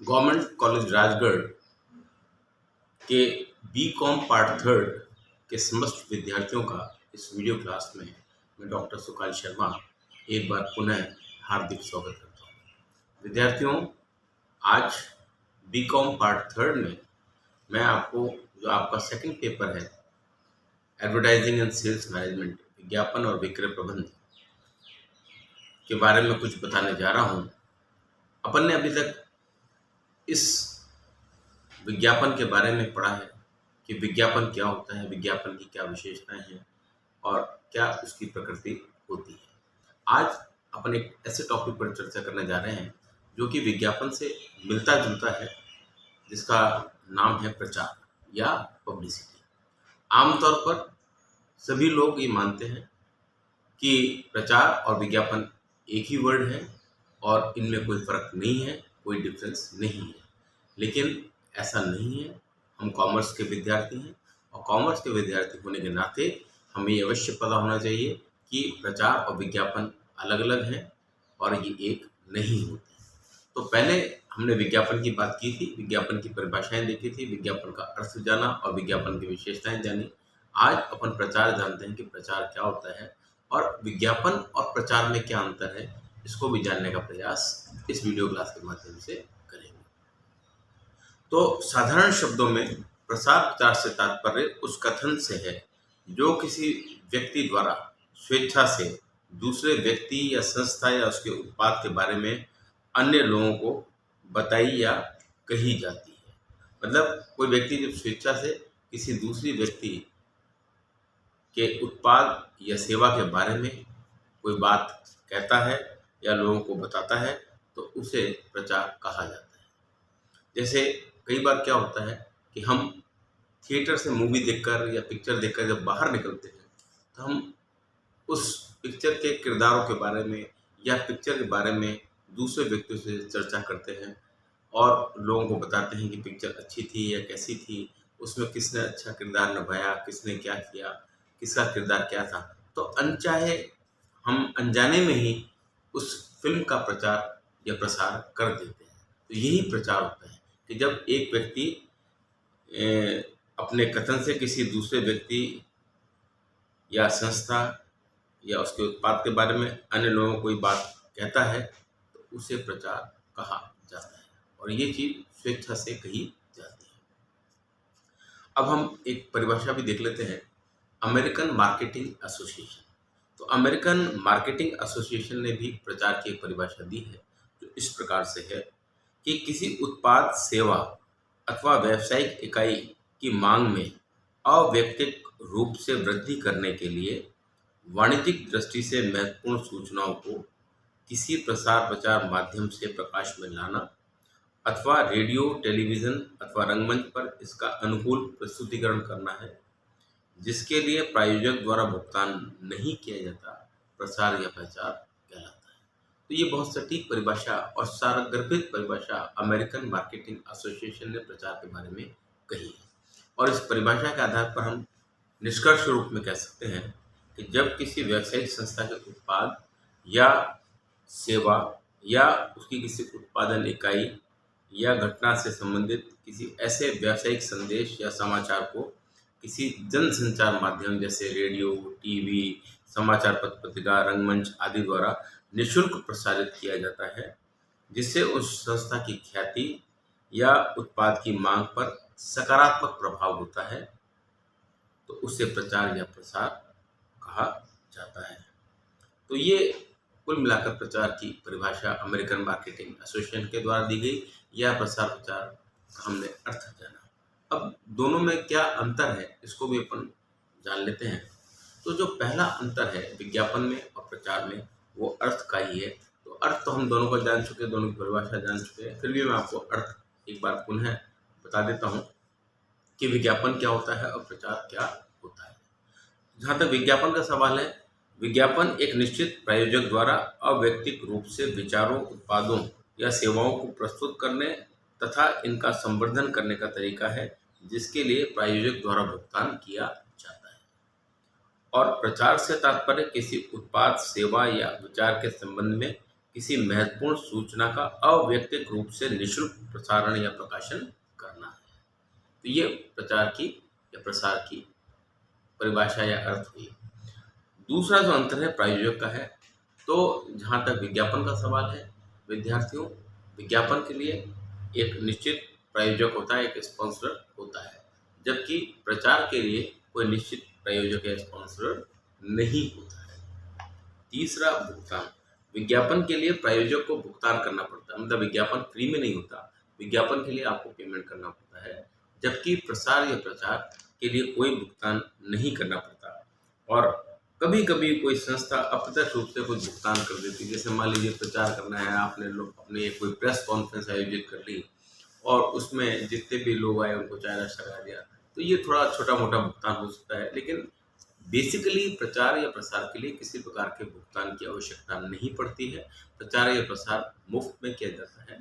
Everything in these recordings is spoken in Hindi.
गवर्नमेंट कॉलेज राजगढ़ के बी.कॉम पार्ट थर्ड के समस्त विद्यार्थियों का इस वीडियो क्लास में मैं डॉक्टर सुकाल शर्मा एक बार पुनः हार्दिक स्वागत करता हूँ। विद्यार्थियों, आज बी.कॉम पार्ट थर्ड में मैं आपको जो आपका सेकंड पेपर है एडवर्टाइजिंग एंड सेल्स मैनेजमेंट, विज्ञापन और विक्रय प्रबंधन के बारे में कुछ बताने जा रहा हूँ। अपन ने अभी तक इस विज्ञापन के बारे में पढ़ा है कि विज्ञापन क्या होता है, विज्ञापन की क्या विशेषताएं हैं और क्या उसकी प्रकृति होती है। आज अपन एक ऐसे टॉपिक पर चर्चा करने जा रहे हैं जो कि विज्ञापन से मिलता जुलता है, जिसका नाम है प्रचार या पब्लिसिटी। आमतौर पर सभी लोग ये मानते हैं कि प्रचार और विज्ञापन एक ही वर्ड है और इनमें कोई फर्क नहीं है, कोई डिफरेंस नहीं है। लेकिन ऐसा नहीं है। हम कॉमर्स के विद्यार्थी हैं और कॉमर्स के विद्यार्थी होने के नाते हमें ये अवश्य पता होना चाहिए कि प्रचार और विज्ञापन अलग अलग हैं और ये एक नहीं होते। तो पहले हमने विज्ञापन की बात की थी, विज्ञापन की परिभाषाएं देखी थी, विज्ञापन का अर्थ जाना और विज्ञापन की विशेषताएं जानी। आज अपन प्रचार जानते हैं कि प्रचार क्या होता है और विज्ञापन और प्रचार में क्या अंतर है, इसको भी जानने का प्रयास इस वीडियो क्लास के माध्यम से करेंगे। तो साधारण शब्दों में प्रसार प्रचार से तात्पर्य उस कथन से है जो किसी व्यक्ति द्वारा स्वेच्छा से दूसरे व्यक्ति या संस्था या उसके उत्पाद के बारे में अन्य लोगों को बताई या कही जाती है। मतलब कोई व्यक्ति जब स्वेच्छा से किसी दूसरी व्यक्ति के उत्पाद या सेवा के बारे में कोई बात कहता है या लोगों को बताता है तो उसे प्रचार कहा जाता है। जैसे कई बार क्या होता है कि हम थिएटर से मूवी देखकर या पिक्चर देखकर जब बाहर निकलते हैं तो हम उस पिक्चर के किरदारों के बारे में या पिक्चर के बारे में दूसरे व्यक्तियों से चर्चा करते हैं और लोगों को बताते हैं कि पिक्चर अच्छी थी या कैसी थी, उसमें किसने अच्छा किरदार निभाया, किसने क्या किया, किसका किरदार क्या था। तो अनचाहे हम अनजाने में ही उस फिल्म का प्रचार या प्रसार कर देते हैं। तो यही प्रचार होता है कि जब एक व्यक्ति अपने कथन से किसी दूसरे व्यक्ति या संस्था या उसके उत्पाद के बारे में अन्य लोगों को कोई बात कहता है तो उसे प्रचार कहा जाता है और ये चीज़ स्वेच्छा से कही जाती है। अब हम एक परिभाषा भी देख लेते हैं, अमेरिकन मार्केटिंग एसोसिएशन। तो अमेरिकन मार्केटिंग एसोसिएशन ने भी प्रचार की एक परिभाषा दी है जो इस प्रकार से है कि किसी उत्पाद, सेवा अथवा व्यावसायिक इकाई की मांग में अवैयक्तिक रूप से वृद्धि करने के लिए वाणिज्यिक दृष्टि से महत्वपूर्ण सूचनाओं को किसी प्रसार प्रचार माध्यम से प्रकाश में लाना अथवा रेडियो, टेलीविज़न अथवा रंगमंच पर इसका अनुकूल प्रस्तुतिकरण करना है, जिसके लिए प्रायोजक द्वारा भुगतान नहीं किया जाता, प्रसार या प्रचार कहलाता है। तो ये बहुत सटीक परिभाषा और सारगर्भित परिभाषा अमेरिकन मार्केटिंग एसोसिएशन ने प्रचार के बारे में कही है और इस परिभाषा के आधार पर हम निष्कर्ष रूप में कह सकते हैं कि जब किसी व्यावसायिक संस्था के उत्पाद या सेवा या उसकी किसी उत्पादन इकाई या घटना से संबंधित किसी ऐसे व्यावसायिक संदेश या समाचार को किसी जन संचार माध्यम जैसे रेडियो, टीवी, समाचार पत्र पत्रिका, रंगमंच आदि द्वारा निःशुल्क प्रसारित किया जाता है, जिससे उस संस्था की ख्याति या उत्पाद की मांग पर सकारात्मक प्रभाव होता है, तो उसे प्रचार या प्रसार कहा जाता है। तो ये कुल मिलाकर प्रचार की परिभाषा अमेरिकन मार्केटिंग एसोसिएशन के द्वारा दी गई या प्रसार प्रचार का हमने अर्थ जाना। अब दोनों में क्या अंतर है इसको भी अपन जान लेते हैं। तो जो पहला अंतर है विज्ञापन में और प्रचार में वो अर्थ का ही है। तो अर्थ तो हम दोनों को जान चुके, दोनों की परिभाषा जान चुके हैं, फिर भी मैं आपको अर्थ एक बार पुनः बता देता हूँ कि विज्ञापन क्या होता है और प्रचार क्या होता है। जहाँ तक विज्ञापन का सवाल है, विज्ञापन एक निश्चित प्रायोजक द्वारा अवैयक्तिक रूप से विचारों, उत्पादों या सेवाओं को प्रस्तुत करने तथा इनका संवर्धन करने का तरीका है, जिसके लिए प्रायोजक द्वारा भुगतान किया जाता है। और प्रचार से तात्पर्य किसी उत्पाद, सेवा या विचार के संबंध में किसी महत्वपूर्ण सूचना का अवैयक्तिक रूप से निःशुल्क प्रसारण या प्रकाशन करना है। तो ये प्रचार की या प्रसार की परिभाषा या अर्थ हुई। दूसरा जो अंतर है प्रायोजक का है। तो जहाँ तक विज्ञापन का सवाल है, विद्यार्थियों, विज्ञापन के लिए एक निश्चित प्रायोजक होता है, एक स्पॉन्सर होता है, जबकि प्रचार के लिए कोई निश्चित प्रायोजक या स्पॉन्सर नहीं होता है। तीसरा, भुगतान। विज्ञापन के लिए प्रायोजक को भुगतान करना पड़ता है, मतलब विज्ञापन फ्री में नहीं होता, विज्ञापन के लिए आपको पेमेंट करना पड़ता है, जबकि प्रसार या प्रचार के लिए कोई भुगतान नहीं करना पड़ता। और कभी कभी कोई संस्था अप्रत्यक्ष रूप से कुछ भुगतान कर देती है, जैसे मान लीजिए प्रचार करना है, आपने लोग अपने कोई प्रेस कॉन्फ्रेंस आयोजित कर ली और उसमें जितने भी लोग आए उनको चाय नाश्ता करा दिया, तो ये थोड़ा छोटा मोटा भुगतान हो सकता है। लेकिन बेसिकली प्रचार या प्रसार के लिए किसी प्रकार के भुगतान की आवश्यकता नहीं पड़ती है। प्रचार या प्रसार मुफ्त में किया जाता है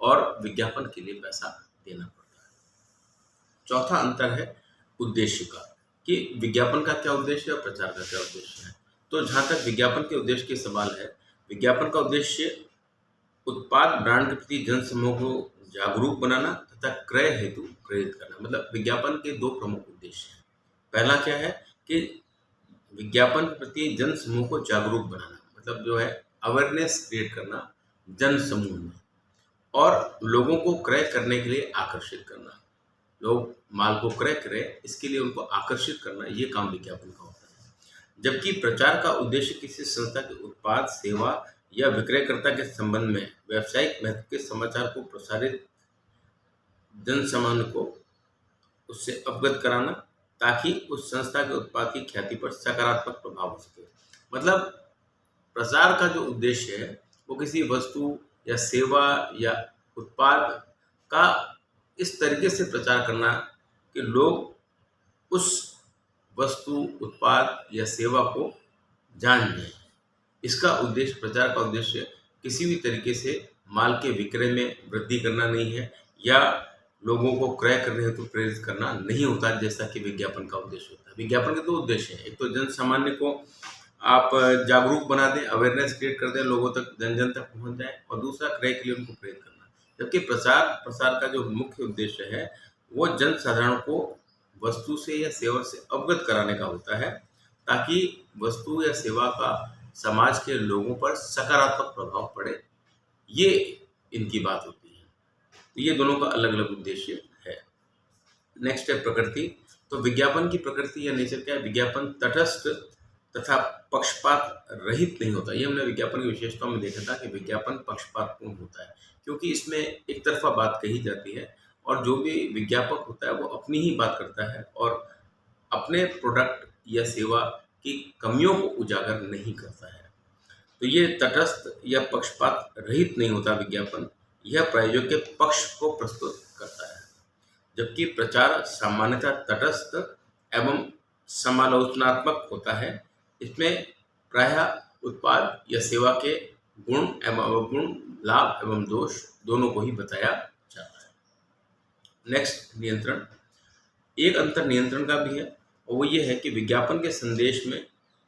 और विज्ञापन के लिए पैसा देना पड़ता है। चौथा अंतर है उद्देश्य का, कि विज्ञापन का क्या उद्देश्य है और प्रचार का क्या उद्देश्य है। तो जहाँ तक विज्ञापन के उद्देश्य के सवाल है, विज्ञापन का उद्देश्य उत्पाद ब्रांड के प्रति जनसमूह को जागरूक बनाना तथा क्रय हेतु प्रेरित करना। मतलब विज्ञापन के दो प्रमुख उद्देश्य हैं। पहला क्या है कि विज्ञापन के प्रति जन समूह को जागरूक बनाना, मतलब जो है अवेयरनेस क्रिएट करना जन समूह में, और लोगों को क्रय करने के लिए आकर्षित करना। लोग माल को क्रय करें, इसके लिए उनको आकर्षित करना, ये काम विज्ञापन का होता है। जबकि प्रचार का उद्देश्य किसी संस्था के उत्पाद, सेवा या विक्रयकर्ता के संबंध में व्यावसायिक महत्व के समाचार को प्रसारित जन सामान्य को उससे अवगत कराना, ताकि उस संस्था के उत्पाद की ख्याति पर सकारात्मक प्रभाव हो सके। मतलब प्रचार का जो उद्देश्य है वो किसी वस्तु या सेवा या उत्पाद का इस तरीके से प्रचार करना कि लोग उस वस्तु, उत्पाद या सेवा को जान जाएं। इसका उद्देश्य, प्रचार का उद्देश्य किसी भी तरीके से माल के विक्रय में वृद्धि करना नहीं है या लोगों को क्रय करने हेतु प्रेरित करना नहीं होता, जैसा कि विज्ञापन का उद्देश्य होता है। विज्ञापन के दो उद्देश्य हैं, एक तो जन सामान्य को आप जागरूक बना दें, अवेयरनेस क्रिएट कर दें, लोगों तक, जन जन तक पहुंच जाए, और दूसरा क्रय के लिए उनको प्रेरित करना। जबकि प्रसार का जो मुख्य उद्देश्य है वो जन साधारण को वस्तु से या सेवा से अवगत कराने का होता है, ताकि वस्तु या सेवा का समाज के लोगों पर सकारात्मक प्रभाव पड़े। ये इनकी बात होती है। तो ये दोनों का अलग अलग उद्देश्य है। नेक्स्ट है प्रकृति। तो विज्ञापन की प्रकृति या नेचर क्या है? विज्ञापन तटस्थ तथा पक्षपात रहित नहीं होता। ये हमने विज्ञापन की विशेषताओं में देखा था कि विज्ञापन पक्षपातपूर्ण होता है, क्योंकि इसमें एक तरफा बात कही जाती है और जो भी विज्ञापक होता है वो अपनी ही बात करता है और अपने प्रोडक्ट या सेवा की कमियों को उजागर नहीं करता है। तो ये तटस्थ या पक्षपात रहित नहीं होता विज्ञापन, यह प्रायोजक के पक्ष को प्रस्तुत करता है। जबकि प्रचार सामान्यतः तटस्थ एवं समालोचनात्मक होता है। इसमें प्रायः उत्पाद या सेवा के गुण एवं अवगुण, लाभ एवं दोष दोनों को ही बताया जाता है। नेक्स्ट, नियंत्रण। एक अंतर नियंत्रण का भी है और वो ये है कि विज्ञापन के संदेश में,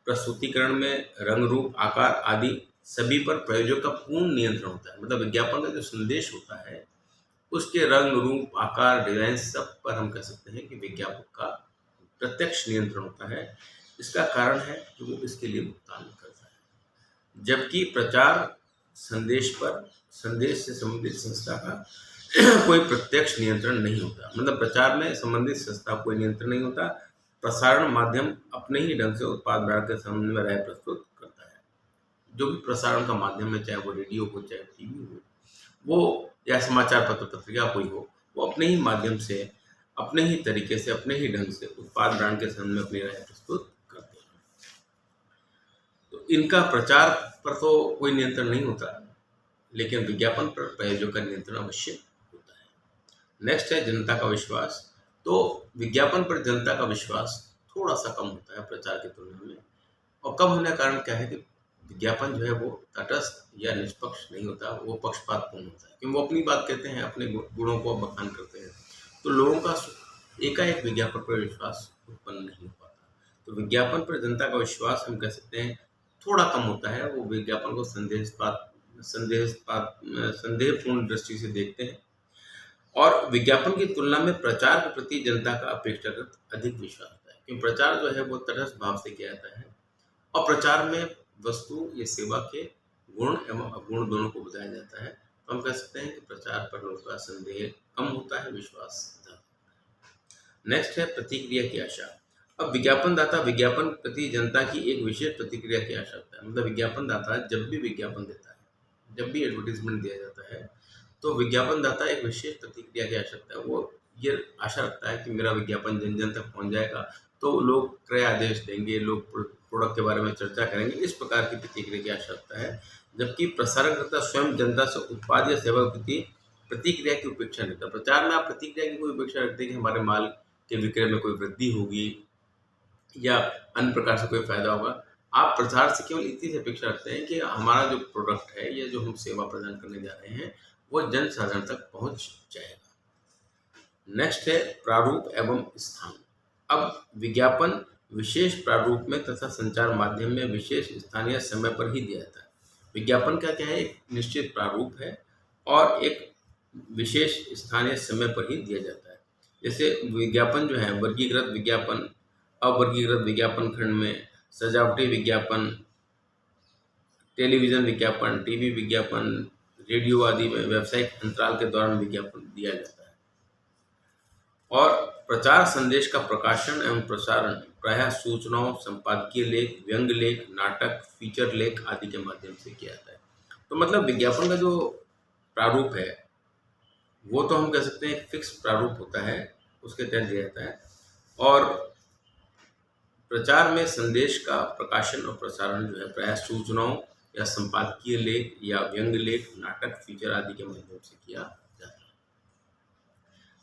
प्रस्तुतिकरण में, रंग रूप, आकार आदि सभी पर प्रायोजक का पूर्ण नियंत्रण होता है। मतलब विज्ञापन का जो संदेश होता है उसके रंग रूप, आकार, डिजाइन, सब पर हम कह सकते हैं कि विज्ञापक का प्रत्यक्ष नियंत्रण होता है। इसका कारण है कि वो इसके लिए भुगतान करता है। जबकि प्रचार संदेश पर, संदेश से संबंधित संस्था का कोई प्रत्यक्ष नियंत्रण नहीं होता। मतलब प्रचार में संबंधित संस्था कोई नियंत्रण नहीं होता। प्रसारण माध्यम अपने ही ढंग से उत्पाद ब्रांड के संबंध में राय प्रस्तुत करता है। जो भी प्रसारण का माध्यम है, चाहे वो रेडियो हो, चाहे टीवी हो, वो या समाचार पत्र पत्रिका कोई हो, वो अपने ही माध्यम से, अपने ही तरीके से, अपने ही ढंग से उत्पाद ब्रांड के संबंध में अपनी राय प्रस्तुत करते हैं। तो इनका प्रचार पर तो कोई नियंत्रण नहीं होता, लेकिन विज्ञापन पर प्रायोजक का नियंत्रण अवश्य होता है। नेक्स्ट है जनता का विश्वास। तो विज्ञापन पर जनता का विश्वास थोड़ा सा कम होता है प्रचार की तुलना में, और कम होने का कारण क्या है कि विज्ञापन जो है वो तटस्थ या निष्पक्ष नहीं होता, वो पक्षपातपूर्ण होता है, क्योंकि वो अपनी बात कहते हैं, अपने गुणों को बखान करते हैं। तो लोगों का एकाएक विज्ञापन पर विश्वास उत्पन्न नहीं हो पाता। तो विज्ञापन पर जनता का विश्वास हम कह सकते हैं थोड़ा कम होता है। वो विज्ञापन को संदेशवाद संदेहपूर्ण दृष्टि से देखते हैं और विज्ञापन की तुलना में प्रचार के प्रति जनता का अपेक्षाकृत अधिक विश्वास होता है, क्योंकि प्रचार जो है वो तटस्थ भाव से किया जाता है और प्रचार में वस्तु या सेवा के गुण एवं अवगुण दोनों को बताया जाता है। तो हम कह सकते हैं कि प्रचार पर लोगों का संदेह कम होता है, विश्वास ज्यादा। नेक्स्ट है प्रतिक्रिया की आशा। अब विज्ञापन दाता विज्ञापन प्रति जनता की एक विशेष प्रतिक्रिया की आशा रखता है। मतलब विज्ञापन दाता जब भी विज्ञापन देता है, जब भी एडवर्टीजमेंट दिया जाता है, तो विज्ञापन दाता एक विशेष प्रतिक्रिया की आशा रखता है। वो ये आशा रखता है कि मेरा विज्ञापन जन जन तक पहुंच जाएगा तो लोग क्रय आदेश देंगे, लोग प्रोडक्ट के बारे में चर्चा करेंगे, इस प्रकार की प्रतिक्रिया की आशा रखता है। जबकि प्रसारणकर्ता स्वयं जनता से उत्पाद या सेवा के प्रति प्रतिक्रिया की उपेक्षा नहीं करता। प्रचार में आप प्रतिक्रिया की कोई उपेक्षा रखते हैं कि हमारे माल के विक्रय में कोई वृद्धि होगी या अन्य प्रकार से कोई फायदा होगा। आप प्रचार से केवल इतनी सी अपेक्षा रखते हैं कि हमारा जो प्रोडक्ट है या जो हम सेवा प्रदान करने जा रहे हैं वो जन साधारण तक पहुंच जाएगा। नेक्स्ट है प्रारूप एवं स्थान। अब विज्ञापन विशेष प्रारूप में तथा संचार माध्यम में विशेष स्थानीय समय पर ही दिया जाता है। विज्ञापन का क्या है, एक निश्चित प्रारूप है और एक विशेष स्थानीय समय पर ही दिया जाता है। जैसे विज्ञापन जो है वर्गीकृत विज्ञापन, अवर्गीकृत विज्ञापन खंड में, सजावटी विज्ञापन, टेलीविजन विज्ञापन, टीवी विज्ञापन, रेडियो आदि में व्यावसायिक अंतराल के दौरान विज्ञापन दिया जाता है। और प्रचार संदेश का प्रकाशन एवं प्रसारण प्रायः सूचनाओं, संपादकीय लेख, व्यंग्य लेख, नाटक, फीचर लेख आदि के माध्यम से किया जाता है। तो मतलब विज्ञापन का जो प्रारूप है वो तो हम कह सकते हैं फिक्स प्रारूप होता है, उसके तहत दिया जाता है। और प्रचार में संदेश का प्रकाशन और प्रसारण जो है प्रायः सूचनाओं या संपादकीय लेख या व्यंग्य लेख, नाटक, फीचर आदि के माध्यम से किया जाता है।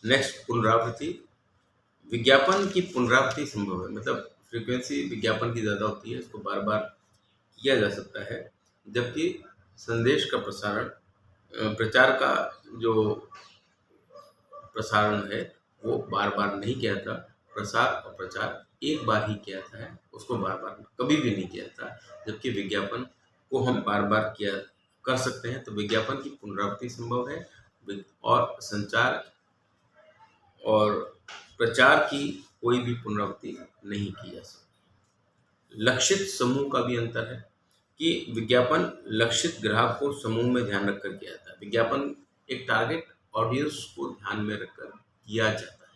नेक्स्ट, पुनरावृत्ति। विज्ञापन की पुनरावृत्ति संभव है, मतलब फ्रीक्वेंसी विज्ञापन की ज़्यादा होती है, इसको बार बार किया जा सकता है। जबकि संदेश का प्रसारण, प्रचार का जो प्रसारण है वो बार बार नहीं किया जाता। प्रसार और प्रचार एक बार ही किया जाता है, उसको बार बार कभी भी नहीं किया जाता। जबकि विज्ञापन को हम बार बार किया कर सकते हैं। तो विज्ञापन की पुनरावृत्ति संभव है और संचार और प्रचार की कोई भी पुनरावृत्ति नहीं की जा सकती। लक्षित समूह का भी अंतर है कि विज्ञापन लक्षित ग्राहक को समूह में ध्यान रखकर किया जाता है। विज्ञापन एक टारगेट ऑडियंस को ध्यान में रखकर किया जाता है।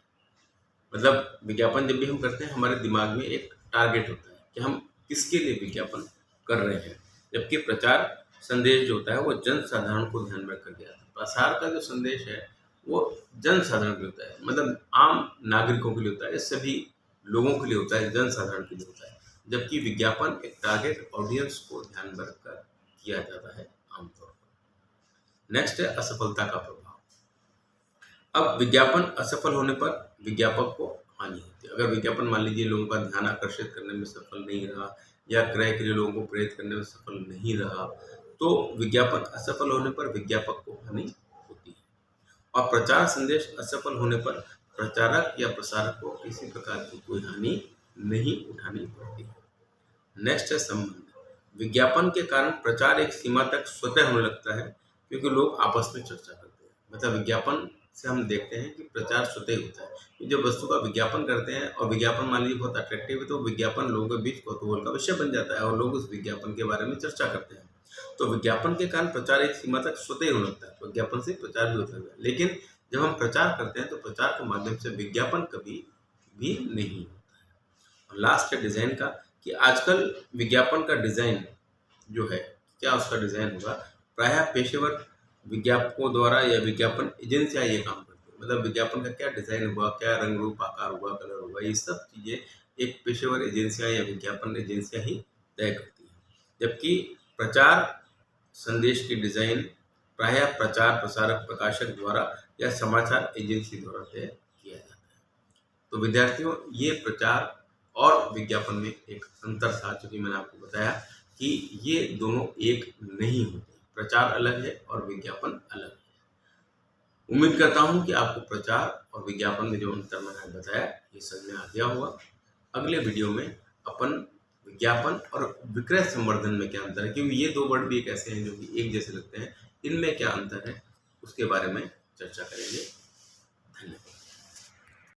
मतलब विज्ञापन जब भी हम करते हैं हमारे दिमाग में एक टारगेट होता है कि हम किसके लिए विज्ञापन कर रहे हैं। जबकि प्रचार संदेश जो होता है वो जन साधारण को ध्यान में रखकर किया जाता है। प्रसार का जो संदेश है वो जन साधारण के लिए होता है, मतलब आम नागरिकों के लिए होता है, सभी लोगों के लिए होता है, जन साधारण के लिए होता है। जबकि विज्ञापन एक टारगेट ऑडियंस को ध्यान में रखकर किया जाता है आमतौर पर। नेक्स्ट है असफलता का प्रभाव। अब विज्ञापन असफल होने पर विज्ञापक को हानि होती है। अगर विज्ञापन मान लीजिए लोगों का ध्यान आकर्षित करने में सफल नहीं रहा या क्रय के लिए लोगों को प्रेरित करने में सफल नहीं रहा, तो विज्ञापन असफल होने पर विज्ञापक को हानि होती है। और प्रचार संदेश असफल होने पर प्रचारक या प्रसारक को किसी प्रकार की कोई हानि नहीं उठानी पड़ती है। नेक्स्ट है संबंध। विज्ञापन के कारण प्रचार एक सीमा तक स्वतः होने लगता है क्योंकि लोग आपस में चर्चा करते हैं। मतलब विज्ञापन से हम देखते हैं कि प्रचार स्वतः होता है कि जब वस्तु का विज्ञापन करते हैं और विज्ञापन मान लीजिए बहुत अट्रैक्टिव है तो विज्ञापन लोगों के बीच कौतूहल का विषय बन जाता है और लोग उस विज्ञापन के बारे में चर्चा करते हैं। तो विज्ञापन के कारण प्रचार एक सीमा तक स्वतः होने लगता है, विज्ञापन से प्रचार भी होता है। लेकिन जब हम प्रचार करते हैं तो प्रचार के माध्यम से विज्ञापन कभी भी नहीं होता है। और लास्ट है डिजाइन का, कि आजकल विज्ञापन का डिजाइन जो है, क्या उसका डिजाइन होगा, प्रायः पेशेवर विज्ञापकों द्वारा या विज्ञापन एजेंसियां ये काम करती है। मतलब विज्ञापन का क्या डिजाइन हुआ, क्या रंग रूप आकार हुआ, कलर हुआ, ये सब चीजें एक पेशेवर एजेंसियां या विज्ञापन एजेंसियां ही तय करती हैं। जबकि प्रचार संदेश की डिजाइन प्रायः प्रचार प्रसारक प्रकाशक द्वारा या समाचार एजेंसी द्वारा तय किया जाता है। तो विद्यार्थियों, ये प्रचार और विज्ञापन में एक अंतर था, चूंकि मैंने आपको बताया कि ये दोनों एक नहीं होते, प्रचार अलग है और विज्ञापन अलग है। उम्मीद करता हूं कि आपको प्रचार और विज्ञापन में जो अंतर मैंने बताया ये समझ में आ गया होगा। अगले वीडियो में अपन विज्ञापन और विक्रय संवर्धन में क्या अंतर है, क्योंकि ये दो वर्ड भी एक ऐसे हैं जो कि एक जैसे लगते हैं, इनमें क्या अंतर है उसके बारे में चर्चा करेंगे।